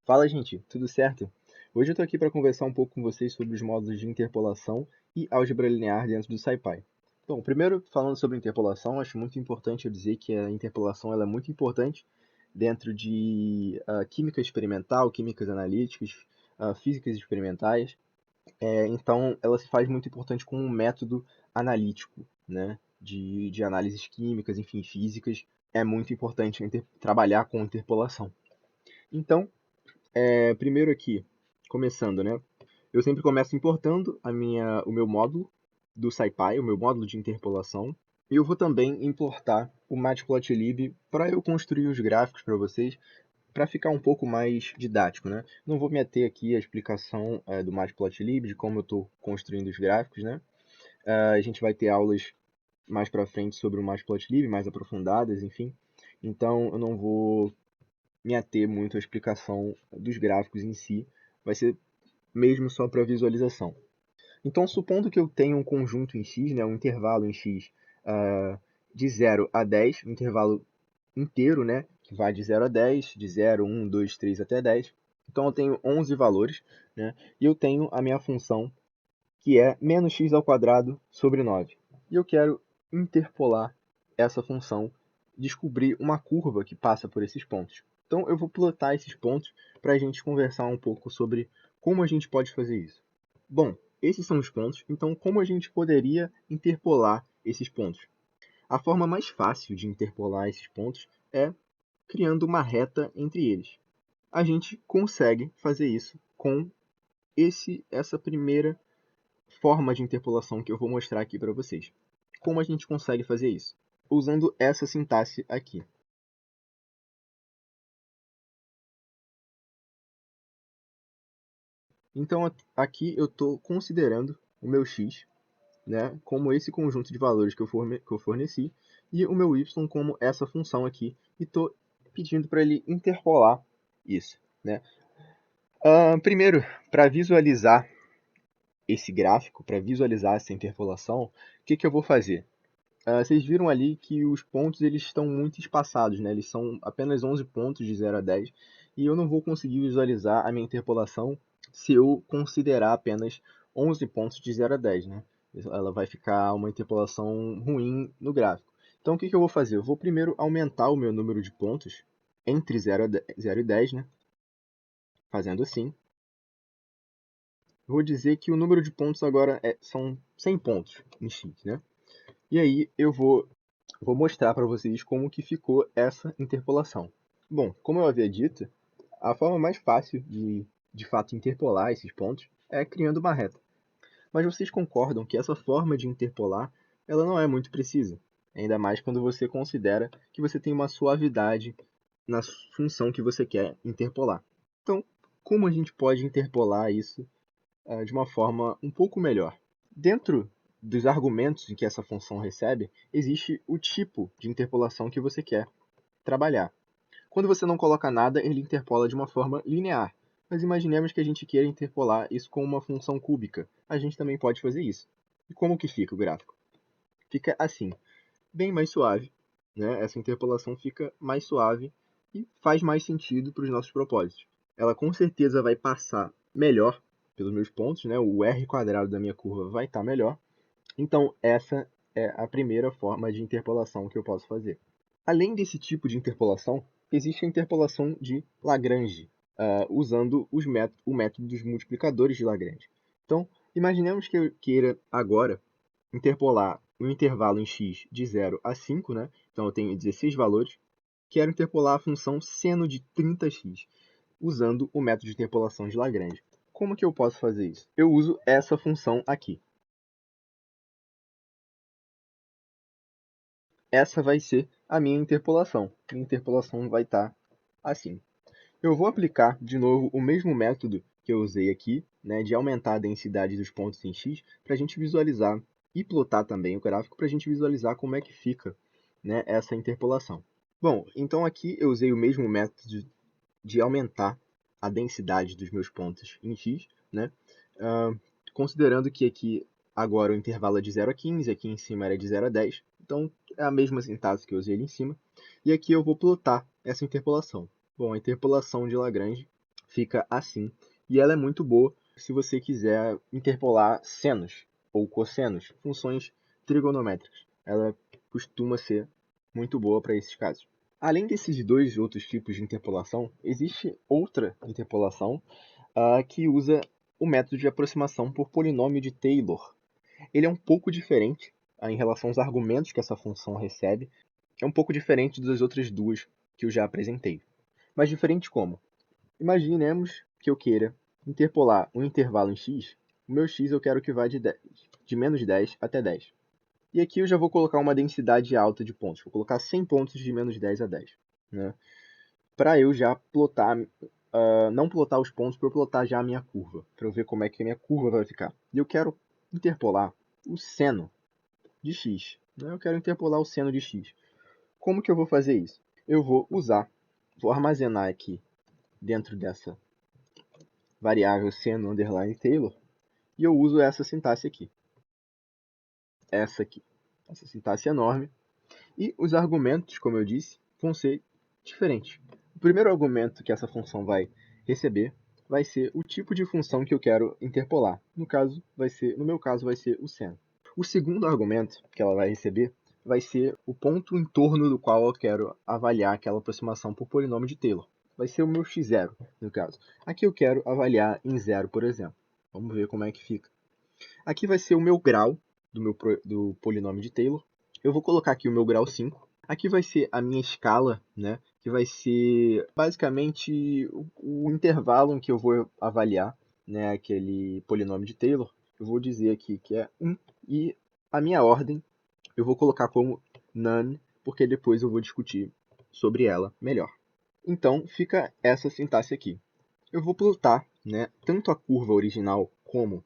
Fala, gente, tudo certo? Hoje eu tô aqui para conversar um pouco com vocês sobre os módulos de interpolação e álgebra linear dentro do SciPy. Bom, primeiro, falando sobre interpolação, acho muito importante eu dizer que a interpolação ela é muito importante dentro de química experimental, químicas analíticas, físicas experimentais. Então, ela se faz muito importante com um método analítico, né? De análises químicas, enfim, físicas. É muito importante trabalhar com interpolação. Então, primeiro aqui, começando, né? Eu sempre começo importando o meu módulo do SciPy, o meu módulo de interpolação. E eu vou também importar o Matplotlib para eu construir os gráficos para vocês, para ficar um pouco mais didático, né? Não vou meter aqui a explicação do Matplotlib, de como eu estou construindo os gráficos, né? A gente vai ter aulas mais para frente sobre o Matplotlib, mais aprofundadas, enfim. Então eu não vou me ater muito à explicação dos gráficos em si, vai ser mesmo só para visualização. Então, supondo que eu tenha um conjunto em x, né, um intervalo em x de 0 a 10, um intervalo inteiro, né, que vai de 0 a 10, de 0, 1, 2, 3 até 10. Então, eu tenho 11 valores, né, e eu tenho a minha função, que é menos x ao quadrado sobre 9. E eu quero interpolar essa função, descobrir uma curva que passa por esses pontos. Então, eu vou plotar esses pontos para a gente conversar um pouco sobre como a gente pode fazer isso. Bom, esses são os pontos, então como a gente poderia interpolar esses pontos? A forma mais fácil de interpolar esses pontos é criando uma reta entre eles. A gente consegue fazer isso com essa primeira forma de interpolação que eu vou mostrar aqui para vocês. Como a gente consegue fazer isso? Usando essa sintaxe aqui. Então aqui eu estou considerando o meu x, né, como esse conjunto de valores que eu forneci, e o meu y como essa função aqui, e estou pedindo para ele interpolar isso. Né? Primeiro, para visualizar esse gráfico, para visualizar essa interpolação, o que eu vou fazer? Vocês viram ali que os pontos eles estão muito espaçados, né? Eles são apenas 11 pontos de 0 a 10, e eu não vou conseguir visualizar a minha interpolação se eu considerar apenas 11 pontos de 0 a 10, né? Ela vai ficar uma interpolação ruim no gráfico. Então o que eu vou fazer? Eu vou primeiro aumentar o meu número de pontos entre 0 e 10, né? Fazendo assim. Vou dizer que o número de pontos agora são 100 pontos em x, né? E aí vou mostrar para vocês como que ficou essa interpolação. Bom, como eu havia dito, a forma mais fácil de fato interpolar esses pontos é criando uma reta. Mas vocês concordam que essa forma de interpolar ela não é muito precisa, ainda mais quando você considera que você tem uma suavidade na função que você quer interpolar. Então, como a gente pode interpolar isso de uma forma um pouco melhor? Dentro dos argumentos em que essa função recebe, existe o tipo de interpolação que você quer trabalhar. Quando você não coloca nada, ele interpola de uma forma linear. Mas imaginemos que a gente queira interpolar isso com uma função cúbica. A gente também pode fazer isso. E como que fica o gráfico? Fica assim, bem mais suave. Né? Essa interpolação fica mais suave e faz mais sentido para os nossos propósitos. Ela com certeza vai passar melhor pelos meus pontos, né? O r quadrado da minha curva vai estar melhor. Então, essa é a primeira forma de interpolação que eu posso fazer. Além desse tipo de interpolação, existe a interpolação de Lagrange, usando o método dos multiplicadores de Lagrange. Então, imaginemos que eu queira agora interpolar um intervalo em x de 0 a 5, né? Então eu tenho 16 valores. Quero interpolar a função seno de 30x, usando o método de interpolação de Lagrange. Como que eu posso fazer isso? Eu uso essa função aqui. Essa vai ser a minha interpolação. Minha interpolação vai estar assim. Eu vou aplicar de novo o mesmo método que eu usei aqui, né, de aumentar a densidade dos pontos em x, para a gente visualizar e plotar também o gráfico para a gente visualizar como é que fica, né, essa interpolação. Bom, então aqui eu usei o mesmo método de aumentar a densidade dos meus pontos em x, né, uh, considerando que aqui agora o intervalo é de 0 a 15, aqui em cima era de 0 a 10, então é a mesma sintaxe que eu usei ali em cima, e aqui eu vou plotar essa interpolação. Bom, a interpolação de Lagrange fica assim. E ela é muito boa se você quiser interpolar senos ou cossenos, funções trigonométricas. Ela costuma ser muito boa para esses casos. Além desses dois outros tipos de interpolação, existe outra interpolação que usa o método de aproximação por polinômio de Taylor. Ele é um pouco diferente em relação aos argumentos que essa função recebe. É um pouco diferente das outras duas que eu já apresentei. Mas diferente como? Imaginemos que eu queira interpolar um intervalo em x. O meu x eu quero que vá de menos 10 até 10. E aqui eu já vou colocar uma densidade alta de pontos. Vou colocar 100 pontos de menos 10 a 10. Né? Para eu já plotar, não plotar os pontos, para eu plotar já a minha curva. Para eu ver como é que a minha curva vai ficar. E eu quero interpolar o seno de x. Né? Eu quero interpolar o seno de x. Como que eu vou fazer isso? Eu vou armazenar aqui dentro dessa variável seno underline Taylor, e eu uso essa sintaxe aqui. Essa aqui. Essa sintaxe enorme. E os argumentos, como eu disse, vão ser diferentes. O primeiro argumento que essa função vai receber vai ser o tipo de função que eu quero interpolar. No meu caso, vai ser o seno. O segundo argumento que ela vai receber vai ser o ponto em torno do qual eu quero avaliar aquela aproximação por polinômio de Taylor. Vai ser o meu x0, no caso. Aqui eu quero avaliar em 0, por exemplo. Vamos ver como é que fica. Aqui vai ser o meu grau do polinômio de Taylor. Eu vou colocar aqui o meu grau 5. Aqui vai ser a minha escala, né? Que vai ser basicamente o intervalo em que eu vou avaliar, né, aquele polinômio de Taylor. Eu vou dizer aqui que é 1. E a minha ordem eu vou colocar como none, porque depois eu vou discutir sobre ela melhor. Então, fica essa sintaxe aqui. Eu vou plotar, né, tanto a curva original como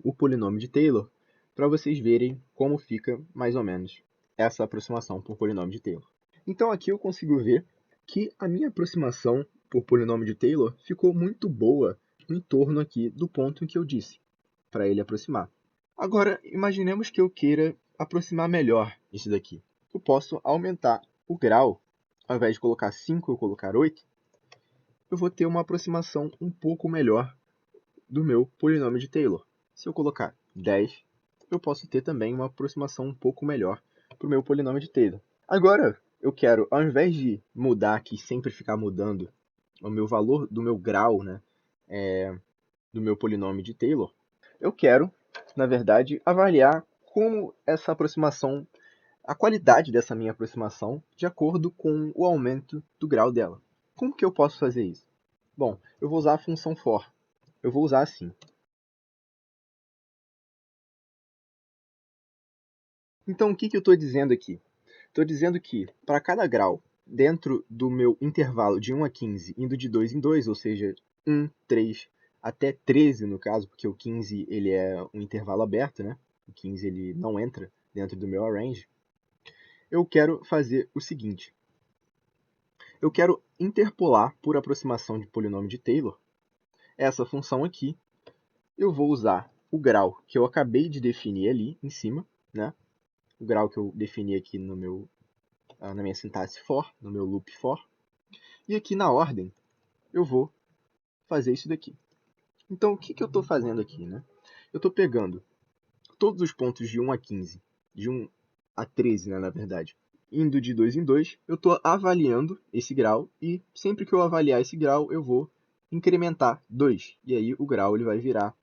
o polinômio de Taylor, para vocês verem como fica mais ou menos essa aproximação por polinômio de Taylor. Então aqui eu consigo ver que a minha aproximação por polinômio de Taylor ficou muito boa em torno aqui do ponto em que eu disse, para ele aproximar. Agora, imaginemos que eu queira aproximar melhor isso daqui. Eu posso aumentar o grau, ao invés de colocar 5, eu colocar 8, eu vou ter uma aproximação um pouco melhor do meu polinômio de Taylor. Se eu colocar 10, eu posso ter também uma aproximação um pouco melhor para o meu polinômio de Taylor. Agora, eu quero, ao invés de mudar aqui, sempre ficar mudando o meu valor do meu grau, né, do meu polinômio de Taylor, eu quero, na verdade, avaliar como essa aproximação, a qualidade dessa minha aproximação, de acordo com o aumento do grau dela. Como que eu posso fazer isso? Bom, eu vou usar a função for. Eu vou usar assim. Então, o que eu estou dizendo aqui? Estou dizendo que, para cada grau, dentro do meu intervalo de 1 a 15, indo de 2 em 2, ou seja, 1, 3, até 13 no caso, porque o 15 ele é um intervalo aberto, né? O 15 ele não entra dentro do meu arrange. Eu quero fazer o seguinte. Eu quero interpolar por aproximação de polinômio de Taylor essa função aqui. Eu vou usar o grau que eu acabei de definir ali em cima, né? O grau que eu defini aqui na minha sintaxe for, no meu loop for. E aqui na ordem, eu vou fazer isso daqui. Então, o que eu estou fazendo aqui? Né? Eu estou pegando todos os pontos de 1 a 15, de 1 a 13, né, na verdade, indo de 2 em 2, eu estou avaliando esse grau e sempre que eu avaliar esse grau, eu vou incrementar 2. E aí o grau ele vai virar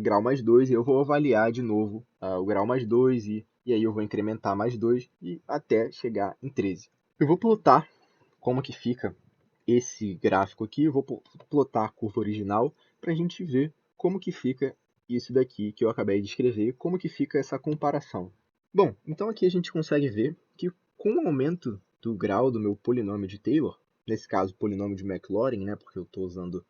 grau mais 2 e eu vou avaliar de novo o grau mais 2 e aí eu vou incrementar mais 2 e até chegar em 13. Eu vou plotar como que fica esse gráfico aqui, eu vou plotar a curva original para a gente ver como que fica isso daqui que eu acabei de escrever, como que fica essa comparação. Bom, então aqui a gente consegue ver que com o aumento do grau do meu polinômio de Taylor, nesse caso polinômio de Maclaurin, né, porque eu estou usando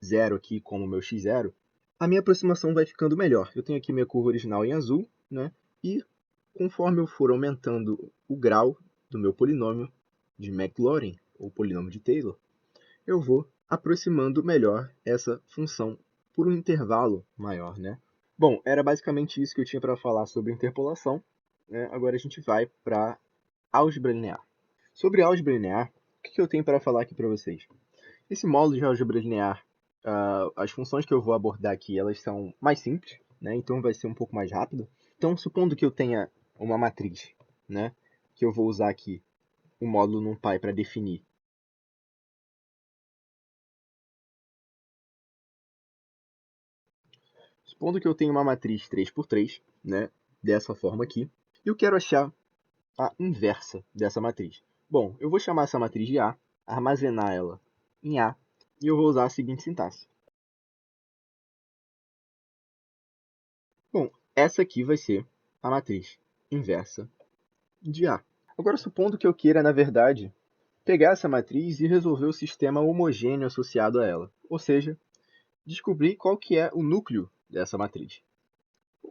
0 aqui como meu x0, a minha aproximação vai ficando melhor. Eu tenho aqui minha curva original em azul, né, e conforme eu for aumentando o grau do meu polinômio de Maclaurin, ou polinômio de Taylor, eu vou aproximando melhor essa função por um intervalo maior, né? Bom, era basicamente isso que eu tinha para falar sobre interpolação. Né? Agora a gente vai para álgebra linear. Sobre álgebra linear, o que eu tenho para falar aqui para vocês? Esse módulo de álgebra linear, as funções que eu vou abordar aqui, elas são mais simples, né? Então vai ser um pouco mais rápido. Então, supondo que eu tenha uma matriz, né? Que eu vou usar aqui o módulo NumPy para definir. Supondo que eu tenho uma matriz 3 por 3, né? Dessa forma aqui. E eu quero achar a inversa dessa matriz. Bom, eu vou chamar essa matriz de A, armazenar ela em A, e eu vou usar a seguinte sintaxe. Bom, essa aqui vai ser a matriz inversa de A. Agora, supondo que eu queira, na verdade, pegar essa matriz e resolver o sistema homogêneo associado a ela. Ou seja, descobrir qual que é o núcleo dessa matriz.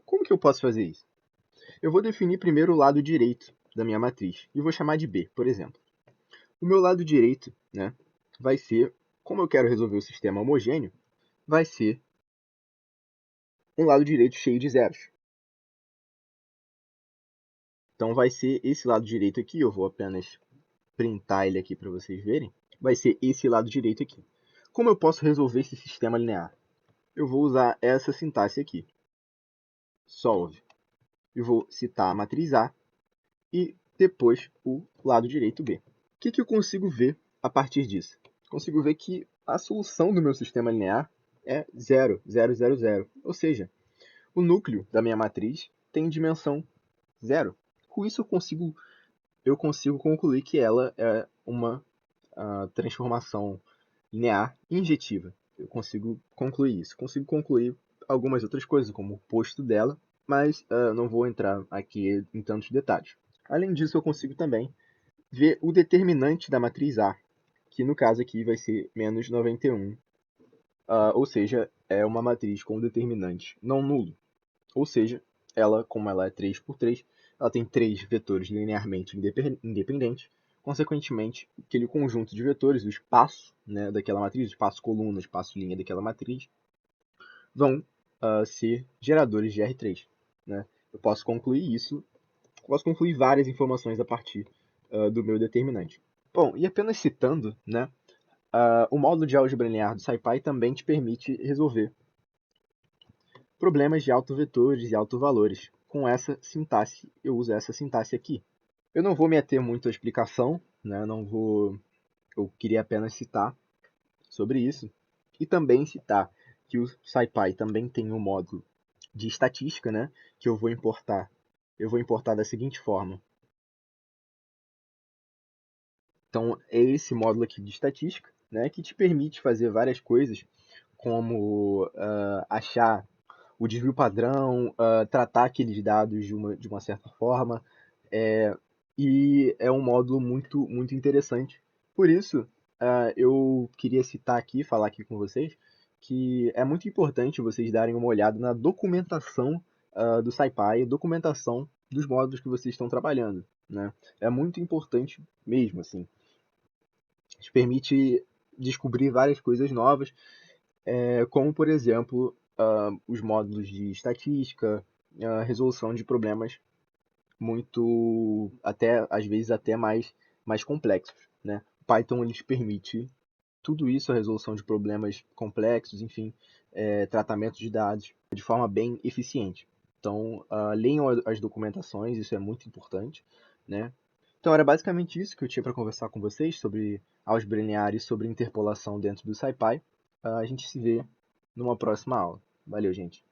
Como que eu posso fazer isso? Eu vou definir primeiro o lado direito da minha matriz e vou chamar de B, por exemplo. O meu lado direito, né, vai ser, como eu quero resolver o sistema homogêneo, vai ser um lado direito cheio de zeros. Então vai ser esse lado direito aqui, eu vou apenas printar ele aqui para vocês verem. Vai ser esse lado direito aqui. Como eu posso resolver esse sistema linear? Eu vou usar essa sintaxe aqui. Solve. Eu vou citar a matriz A e depois o lado direito B. O que eu consigo ver a partir disso? Consigo ver que a solução do meu sistema linear é 0, 0, 0, 0. Ou seja, o núcleo da minha matriz tem dimensão 0. Com isso eu consigo concluir que ela é uma transformação linear injetiva. Eu consigo concluir isso. Consigo concluir algumas outras coisas, como o posto dela, mas não vou entrar aqui em tantos detalhes. Além disso, eu consigo também ver o determinante da matriz A, que no caso aqui vai ser menos 91, ou seja, é uma matriz com determinante não nulo. Ou seja, ela, como ela é 3 por 3, ela tem três vetores linearmente independentes. Consequentemente, aquele conjunto de vetores, o espaço, né, daquela matriz, o espaço coluna, o espaço linha daquela matriz, vão ser geradores de R3. Né? Eu posso concluir isso, posso concluir várias informações a partir do meu determinante. Bom, e apenas citando, né, o módulo de álgebra linear do SciPy também te permite resolver problemas de autovetores e autovalores. Com essa sintaxe, eu uso essa sintaxe aqui. Eu não vou me ater muito à explicação, né? Eu queria apenas citar sobre isso. E também citar que o SciPy também tem um módulo de estatística, né? Que eu vou importar. Eu vou importar da seguinte forma. Então, é esse módulo aqui de estatística, né? Que te permite fazer várias coisas, como achar o desvio padrão, tratar aqueles dados de uma certa forma, e é um módulo muito interessante. Por isso, eu queria citar aqui, falar aqui com vocês, que é muito importante vocês darem uma olhada na documentação do SciPy, documentação dos módulos que vocês estão trabalhando. Né? É muito importante mesmo, assim. Te permite descobrir várias coisas novas, como, por exemplo, os módulos de estatística, a resolução de problemas muito, até às vezes até mais complexos, né? O Python ele te permite tudo isso, a resolução de problemas complexos, enfim, tratamento de dados de forma bem eficiente. Então, leiam as documentações, isso é muito importante, né? Então, era basicamente isso que eu tinha para conversar com vocês sobre álgebra linear e sobre interpolação dentro do SciPy. A gente se vê numa próxima aula. Valeu, gente!